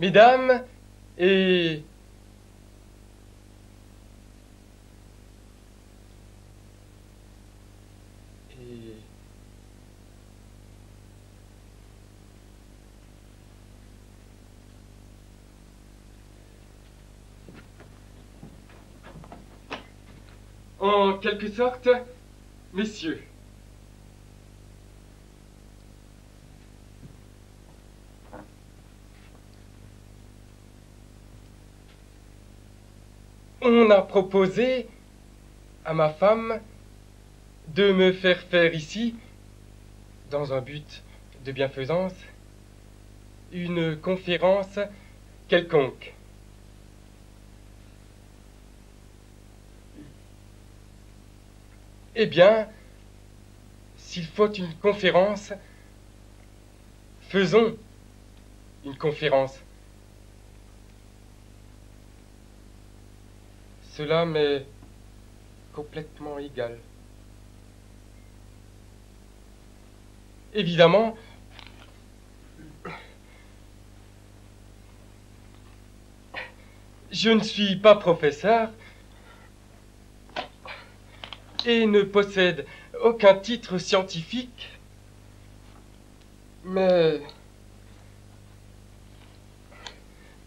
Mesdames et... En quelque sorte, messieurs. On a proposé à ma femme de me faire ici, dans un but de bienfaisance, une conférence quelconque. Eh bien, s'il faut une conférence, faisons une conférence. Cela m'est complètement égal. Évidemment, je ne suis pas professeur et ne possède aucun titre scientifique, mais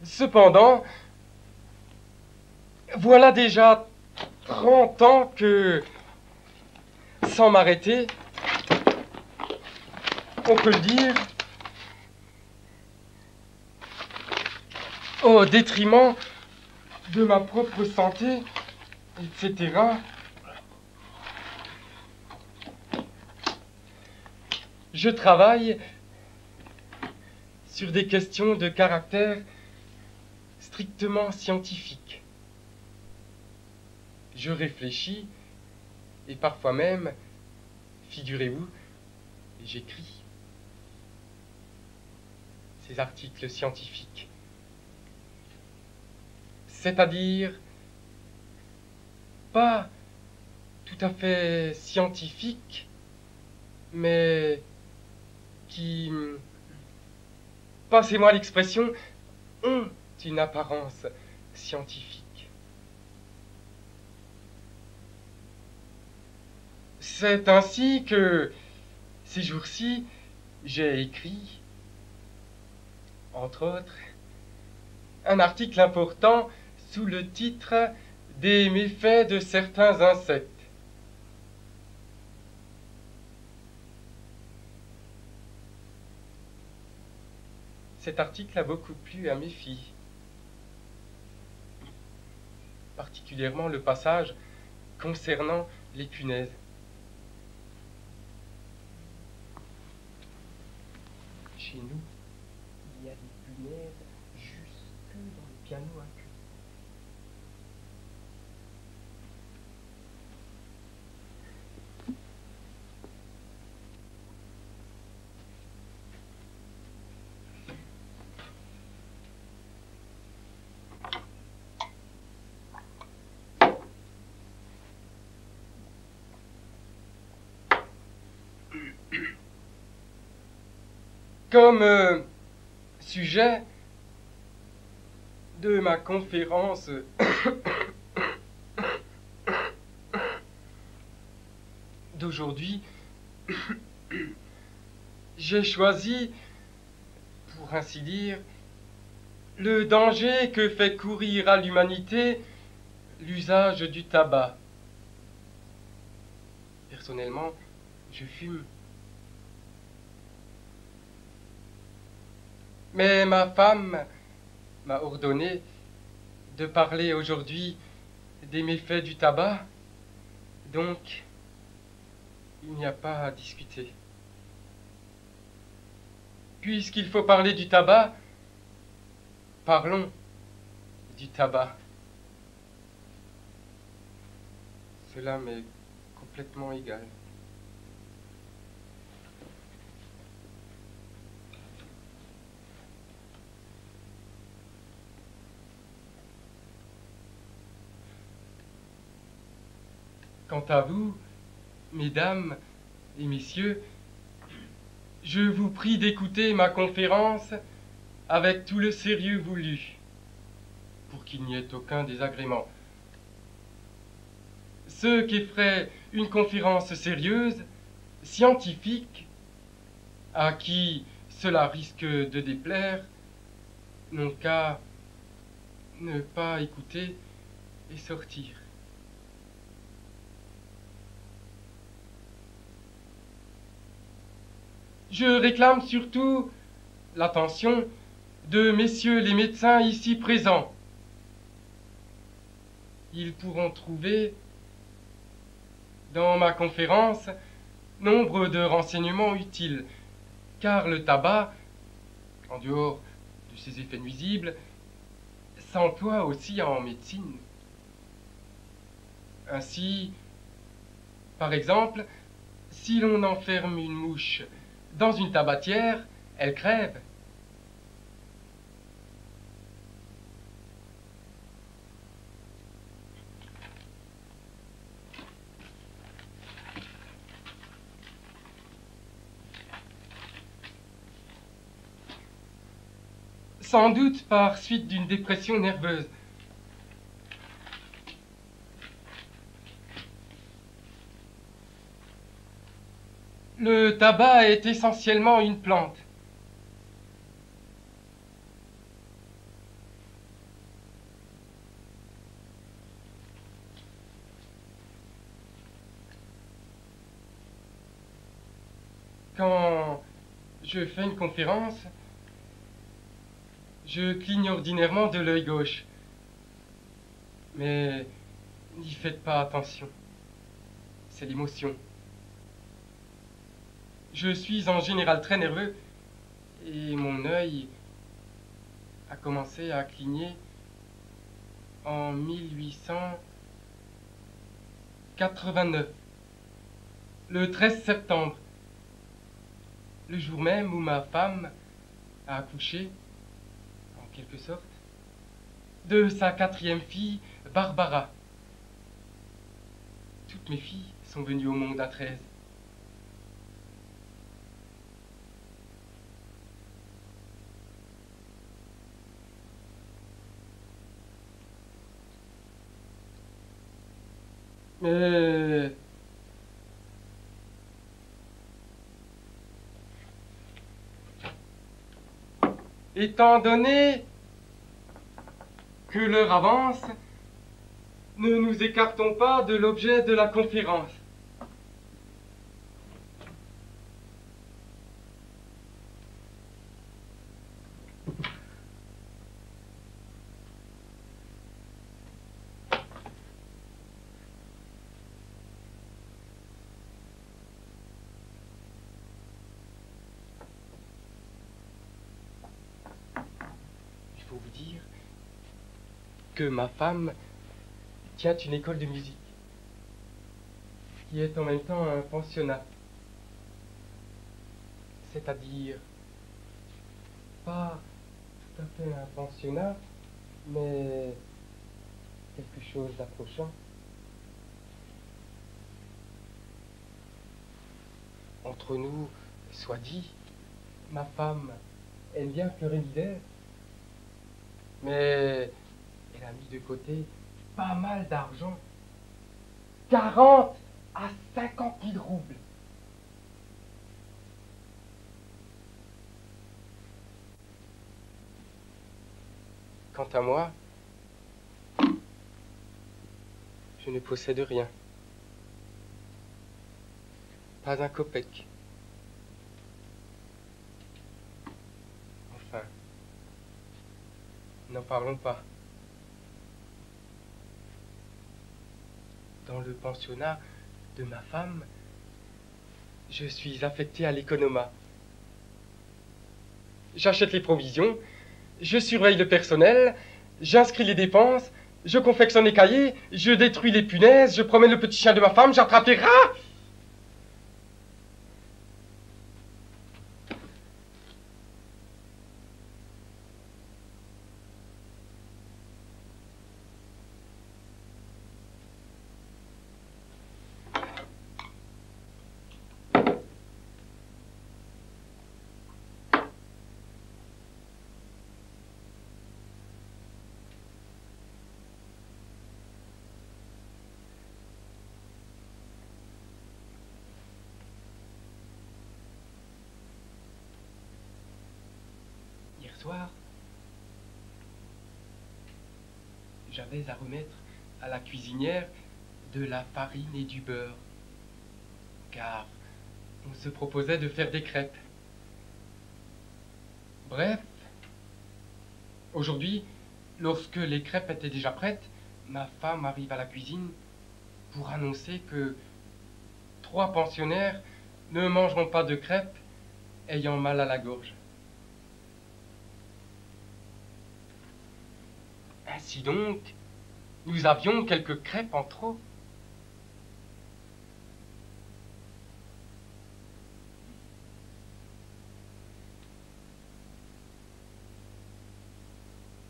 cependant, voilà déjà 30 ans que, sans m'arrêter, on peut le dire, au détriment de ma propre santé, etc., je travaille sur des questions de caractère strictement scientifique. Je réfléchis et parfois même, figurez-vous, j'écris ces articles scientifiques. C'est-à-dire pas tout à fait scientifiques, mais qui, passez-moi l'expression, ont une apparence scientifique. C'est ainsi que, ces jours-ci, j'ai écrit, entre autres, un article important sous le titre « Des méfaits de certains insectes ». Cet article a beaucoup plu à mes filles, particulièrement le passage concernant les punaises. Chez nous, il y a des punaises jusque dans le piano à queue. Comme sujet de ma conférence d'aujourd'hui, j'ai choisi, pour ainsi dire, le danger que fait courir à l'humanité l'usage du tabac. Personnellement, je fume. Mais ma femme m'a ordonné de parler aujourd'hui des méfaits du tabac, donc il n'y a pas à discuter. Puisqu'il faut parler du tabac, parlons du tabac. Cela m'est complètement égal. Quant à vous, mesdames et messieurs, je vous prie d'écouter ma conférence avec tout le sérieux voulu, pour qu'il n'y ait aucun désagrément. Ceux qui feraient une conférence sérieuse, scientifique, à qui cela risque de déplaire, n'ont qu'à ne pas écouter et sortir. Je réclame surtout l'attention de messieurs les médecins ici présents. Ils pourront trouver dans ma conférence nombre de renseignements utiles, car le tabac, en dehors de ses effets nuisibles, s'emploie aussi en médecine. Ainsi, par exemple, si l'on enferme une mouche dans une tabatière, elle crève. Sans doute par suite d'une dépression nerveuse. Le tabac est essentiellement une plante. Quand je fais une conférence, je cligne ordinairement de l'œil gauche. Mais n'y faites pas attention. C'est l'émotion. Je suis en général très nerveux et mon œil a commencé à cligner en 1889, le 13 septembre, le jour même où ma femme a accouché, en quelque sorte, de sa 4e fille, Barbara. Toutes mes filles sont venues au monde à 13. Mais étant donné que l'heure avance, ne nous écartons pas de l'objet de la conférence. Il faut vous dire que ma femme tient une école de musique, qui est en même temps un pensionnat. C'est-à-dire, pas tout à fait un pensionnat, mais quelque chose d'approchant. Entre nous, soit dit, ma femme aime bien pleurer l'hiver, mais elle a mis de côté pas mal d'argent. 40 à 50 000 roubles. Quant à moi, je ne possède rien. Pas un kopek. Enfin, n'en parlons pas. Dans le pensionnat de ma femme, je suis affecté à l'économat. J'achète les provisions, je surveille le personnel, j'inscris les dépenses, je confectionne les cahiers, je détruis les punaises, je promène le petit chien de ma femme, j'attrape les rats. soir, j'avais à remettre à la cuisinière de la farine et du beurre, car on se proposait de faire des crêpes. Bref, aujourd'hui, lorsque les crêpes étaient déjà prêtes, ma femme arrive à la cuisine pour annoncer que 3 pensionnaires ne mangeront pas de crêpes ayant mal à la gorge. Ainsi donc, nous avions quelques crêpes en trop.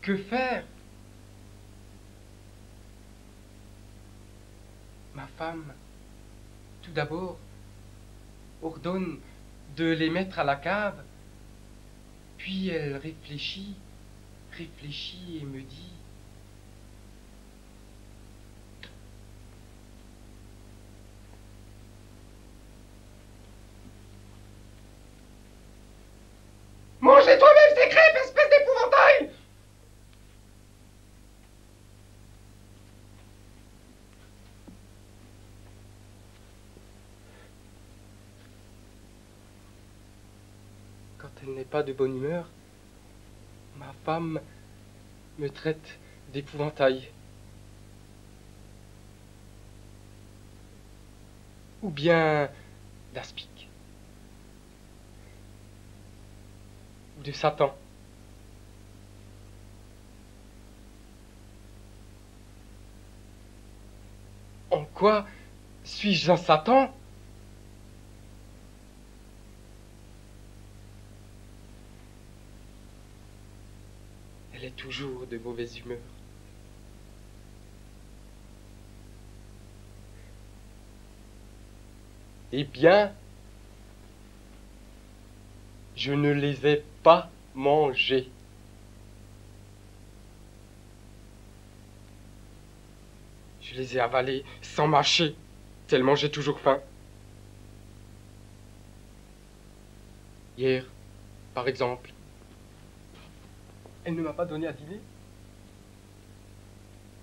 Que faire? Ma femme, tout d'abord, ordonne de les mettre à la cave, puis elle réfléchit et me dit: mangez toi-même ces crêpes, espèce d'épouvantail! Quand elle n'est pas de bonne humeur, ma femme me traite d'épouvantail. Ou bien d'aspic. Ou de Satan. En quoi suis-je un Satan? Elle est toujours de mauvaise humeur. Eh bien, je ne les ai pas mangés. Je les ai avalés sans mâcher, tellement j'ai toujours faim. Hier, par exemple, elle ne m'a pas donné à dîner.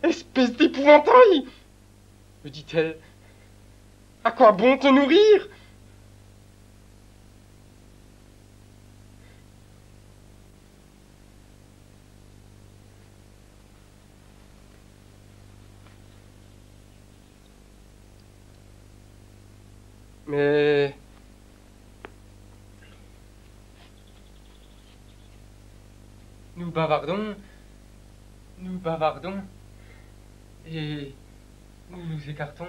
Espèce d'épouvantail! Me dit-elle. À quoi bon te nourrir? Mais nous bavardons, et nous nous écartons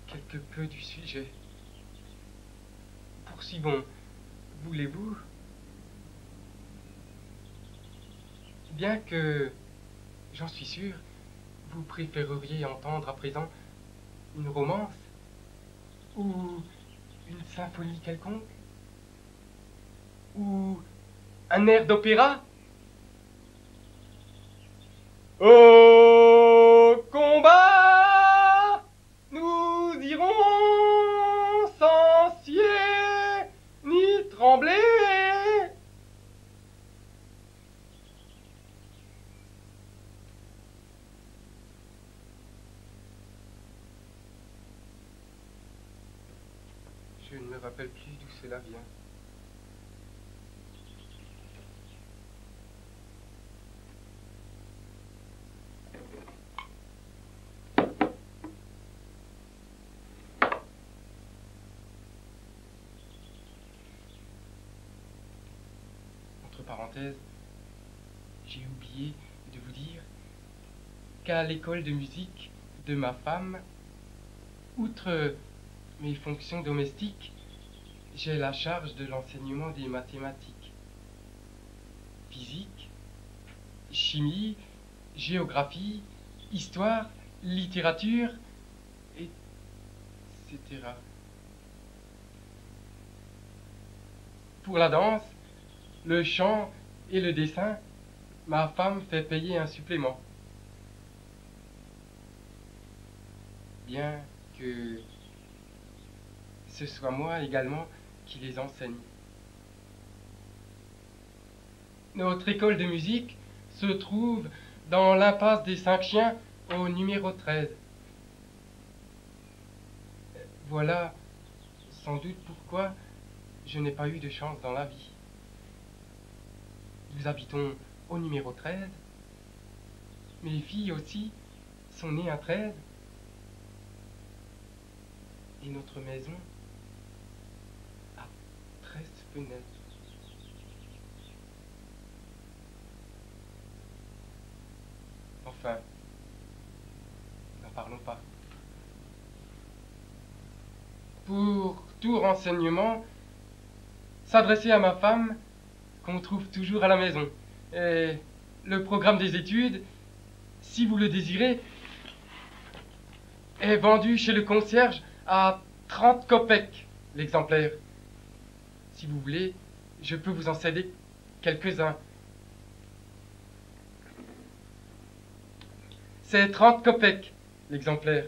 quelque peu du sujet. Poursuivons, voulez-vous? Bien que, j'en suis sûr, vous préféreriez entendre à présent une romance ou une symphonie quelconque ou un air d'opéra? Au combat, nous irons sans scier ni trembler. Je ne me rappelle plus d'où cela vient. Entre parenthèses, j'ai oublié de vous dire qu'à l'école de musique de ma femme, outre mes fonctions domestiques, j'ai la charge de l'enseignement des mathématiques, physique, chimie, géographie, histoire, littérature, etc. Pour la danse, le chant et le dessin, ma femme fait payer un supplément. Bien que ce soit moi également qui les enseigne. Notre école de musique se trouve dans l'impasse des 5 chiens au numéro 13. Voilà sans doute pourquoi je n'ai pas eu de chance dans la vie. Nous habitons au numéro 13. Mes filles aussi sont nées à 13. Et notre maison a 13 fenêtres. Enfin, n'en parlons pas. Pour tout renseignement, s'adresser à ma femme, qu'on trouve toujours à la maison. Et le programme des études, si vous le désirez, est vendu chez le concierge à 30 kopecks l'exemplaire. Si vous voulez, je peux vous en céder quelques-uns. C'est 30 kopecks l'exemplaire.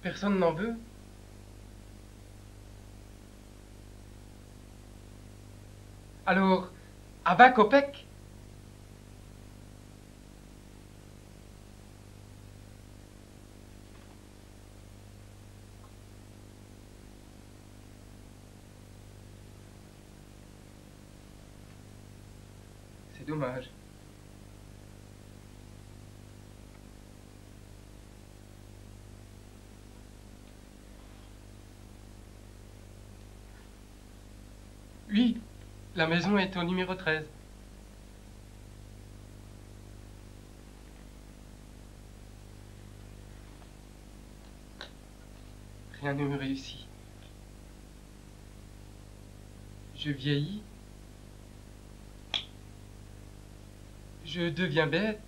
Personne n'en veut? Alors, à 20 kopecks? C'est dommage. Oui, la maison est au numéro 13. Rien ne me réussit. Je vieillis. Je deviens bête.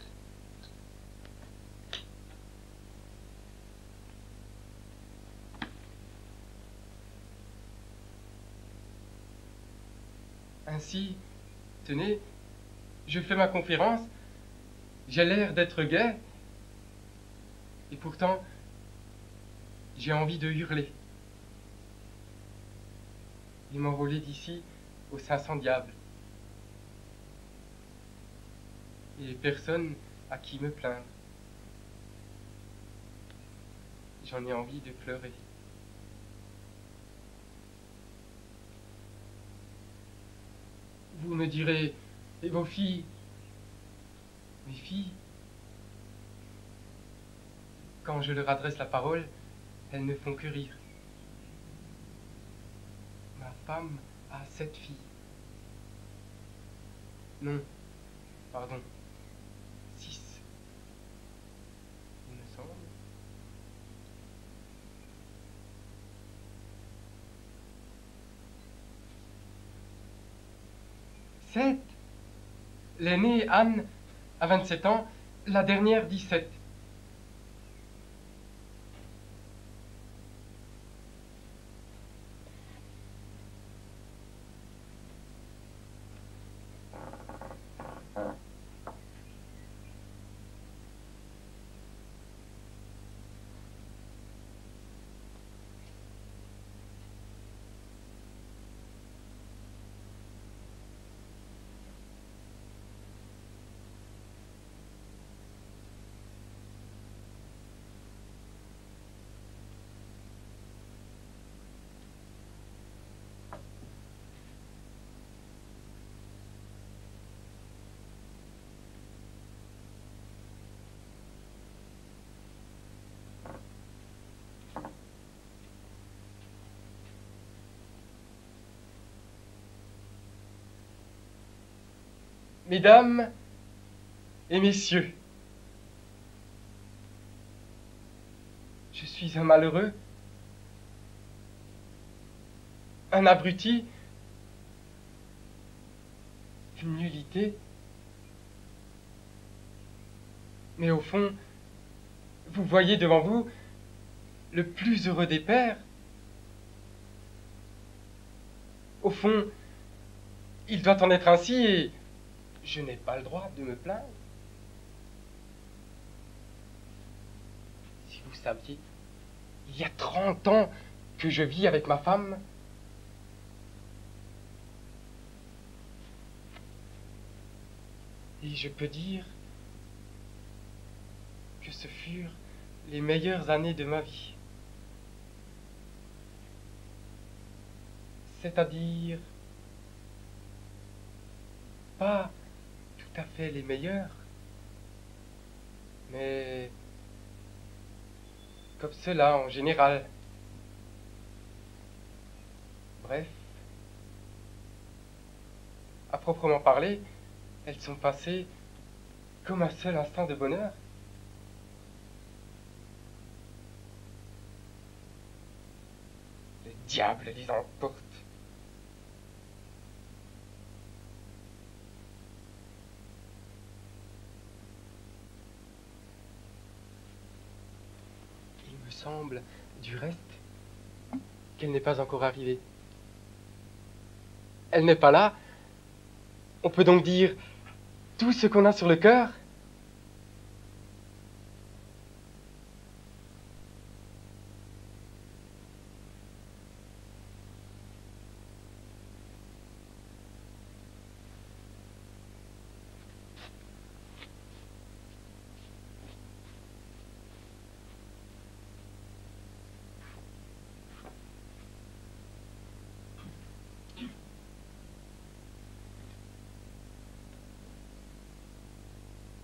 Ainsi, tenez, je fais ma conférence, j'ai l'air d'être gai, et pourtant, j'ai envie de hurler et m'envoler d'ici aux 500 diables. Et personne à qui me plaindre. J'en ai envie de pleurer. Vous me direz, et vos filles? Mes filles? Quand je leur adresse la parole, elles ne font que rire. Ma femme a 7 filles. Non, pardon, 6, il me semble. Sept. L'aînée, Anne, a 27 ans, la dernière 17. Mesdames et messieurs, je suis un malheureux, un abruti, une nullité. Mais au fond, vous voyez devant vous le plus heureux des pères. Au fond, il doit en être ainsi et je n'ai pas le droit de me plaindre. Si vous saviez, il y a 30 ans que je vis avec ma femme. Et je peux dire que ce furent les meilleures années de ma vie. C'est-à-dire, pas tout à fait les meilleures, mais comme cela en général. Bref, à proprement parler, elles sont passées comme un seul instant de bonheur. Le diable les emporte. Il me semble, du reste, qu'elle n'est pas encore arrivée. Elle n'est pas là. On peut donc dire tout ce qu'on a sur le cœur.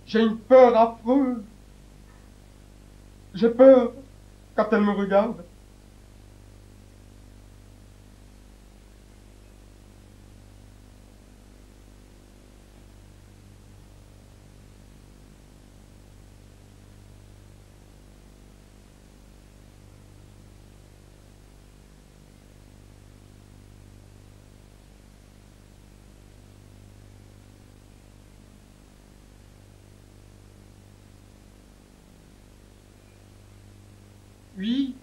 J'ai une peur affreuse. J'ai peur quand elle me regarde. Oui,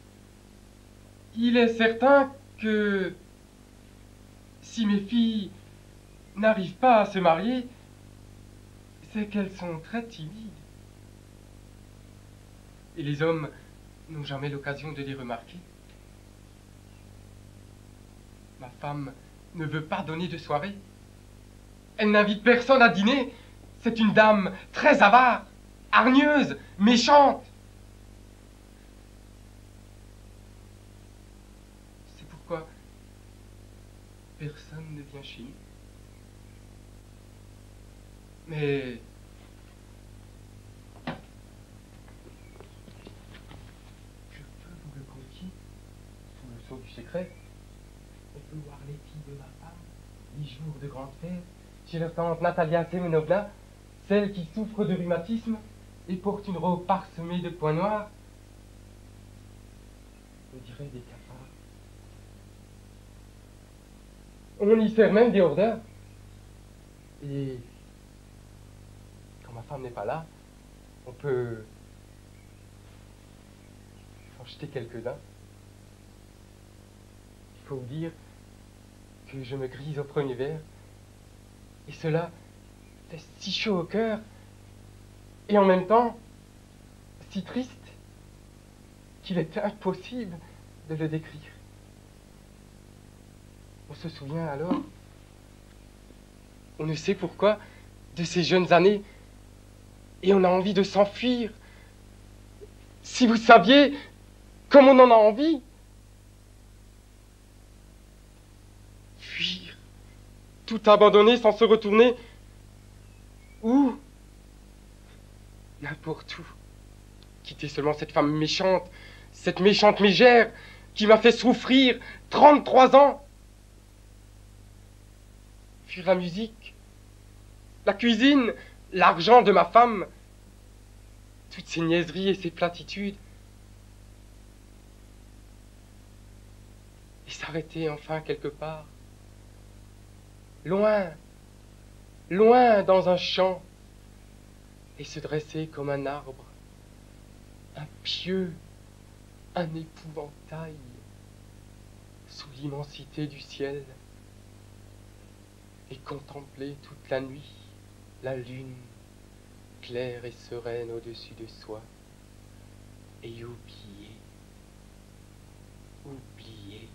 il est certain que si mes filles n'arrivent pas à se marier, c'est qu'elles sont très timides. Et les hommes n'ont jamais l'occasion de les remarquer. Ma femme ne veut pas donner de soirée. Elle n'invite personne à dîner. C'est une dame très avare, hargneuse, méchante. C'est pourquoi personne ne vient chez nous. Mais je peux vous le confier, sous le sceau du secret, on peut voir les filles de ma femme, les jours de grande fête, chez leur tante Natalia Semenovna, celle qui souffre de rhumatisme et porte une robe parsemée de points noirs. On dirait des cafards. On y sert même des hors d'œuvre. Et quand ma femme n'est pas là, on peut en jeter quelques-uns. Il faut vous dire que je me grise au premier verre. Et cela fait si chaud au cœur. Et en même temps, si triste, qu'il est impossible de le décrire. On se souvient alors, on ne sait pourquoi, de ces jeunes années, et on a envie de s'enfuir. Si vous saviez comme on en a envie. Fuir, tout abandonner sans se retourner. Où? N'importe où. Quitter seulement cette femme méchante, cette méchante mégère qui m'a fait souffrir 33 ans. Fuir la musique, la cuisine, l'argent de ma femme, toutes ces niaiseries et ces platitudes. Et s'arrêter enfin quelque part, loin, loin dans un champ, et se dresser comme un arbre, un pieu, un épouvantail, sous l'immensité du ciel, et contempler toute la nuit la lune claire et sereine au-dessus de soi, et oublier, oublier.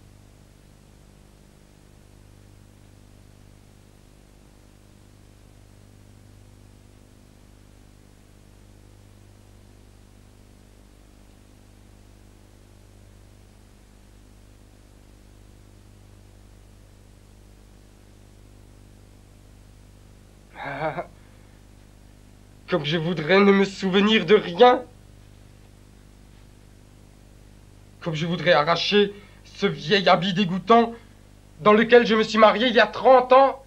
Ah, comme je voudrais ne me souvenir de rien, comme je voudrais arracher ce vieil habit dégoûtant dans lequel je me suis marié il y a 30 ans,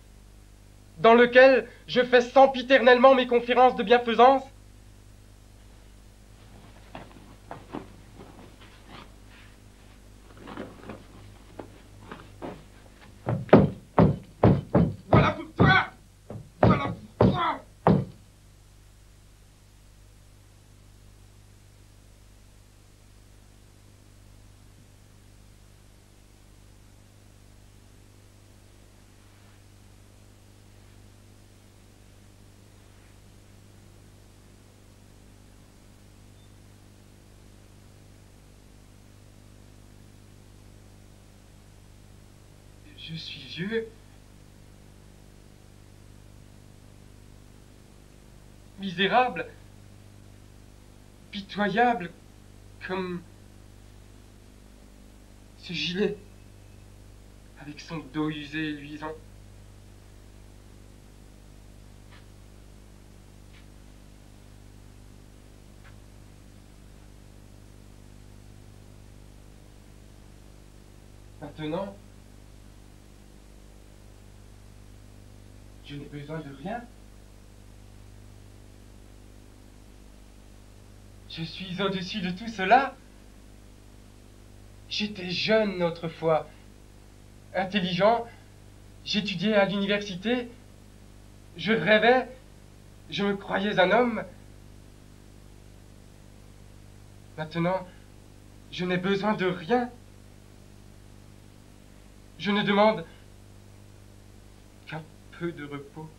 dans lequel je fais sempiternellement mes conférences de bienfaisance. Voilà pour toi! Voilà pour toi! Je suis vieux, misérable, pitoyable, comme ce gilet, avec son dos usé et luisant. Maintenant, je n'ai besoin de rien. Je suis au-dessus de tout cela. J'étais jeune autrefois, intelligent, j'étudiais à l'université, je rêvais, je me croyais un homme. Maintenant, je n'ai besoin de rien. Je ne demande qu'un peu de repos.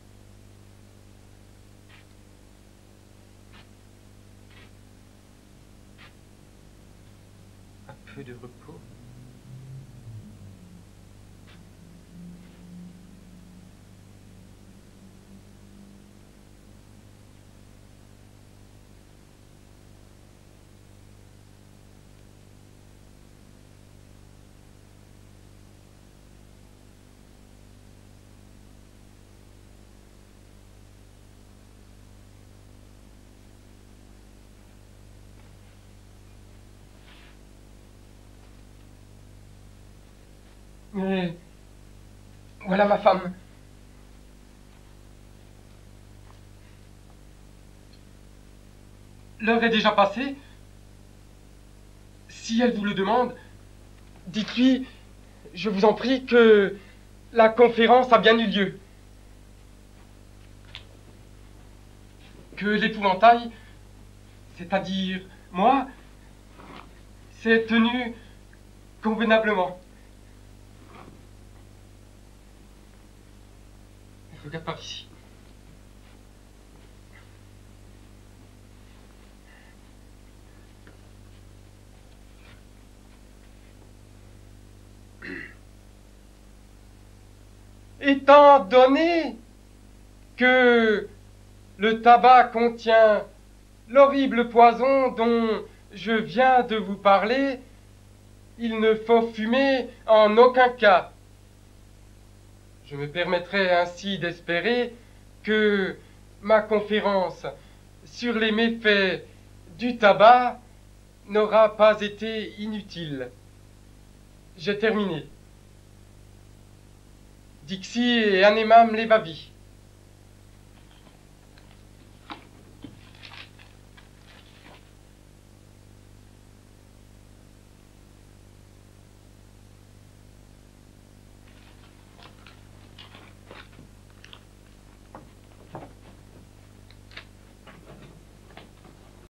Un peu de repos. Mais voilà ma femme. L'heure est déjà passée. Si elle vous le demande, dites-lui, je vous en prie, que la conférence a bien eu lieu. Que l'épouvantail, c'est-à-dire moi, s'est tenu convenablement. Regarde par ici. Étant donné que le tabac contient l'horrible poison dont je viens de vous parler, il ne faut fumer en aucun cas. Je me permettrai ainsi d'espérer que ma conférence sur les méfaits du tabac n'aura pas été inutile. J'ai terminé. Dixi et Anemam Levavi.